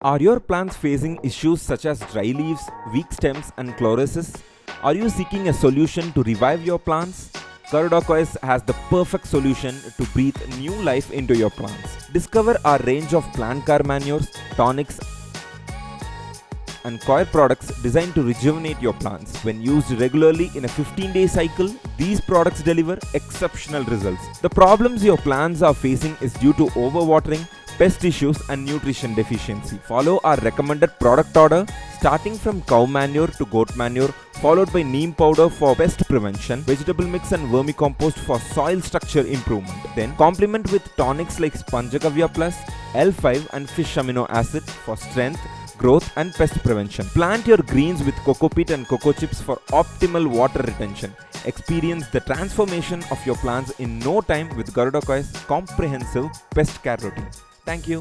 Are your plants facing issues such as dry leaves, weak stems, and chlorosis? Are you seeking a solution to revive your plants? Karudaa Coirs has the perfect solution to breathe new life into your plants. Discover our range of plant care manures, tonics, and coir products designed to rejuvenate your plants. When used regularly in a 15-day cycle, these products deliver exceptional results. The problems your plants are facing is due to overwatering, pest issues, and nutrition deficiency. Follow our recommended product order starting from cow manure to goat manure, followed by neem powder for pest prevention, vegetable mix and vermicompost for soil structure improvement. Then complement with tonics like Panchagavya Plus, L5 and Fish Amino Acid for strength, growth and pest prevention. Plant your greens with coco peat and coco chips for optimal water retention. Experience the transformation of your plants in no time with Karudaa Coirs' comprehensive pest care routine. Thank you.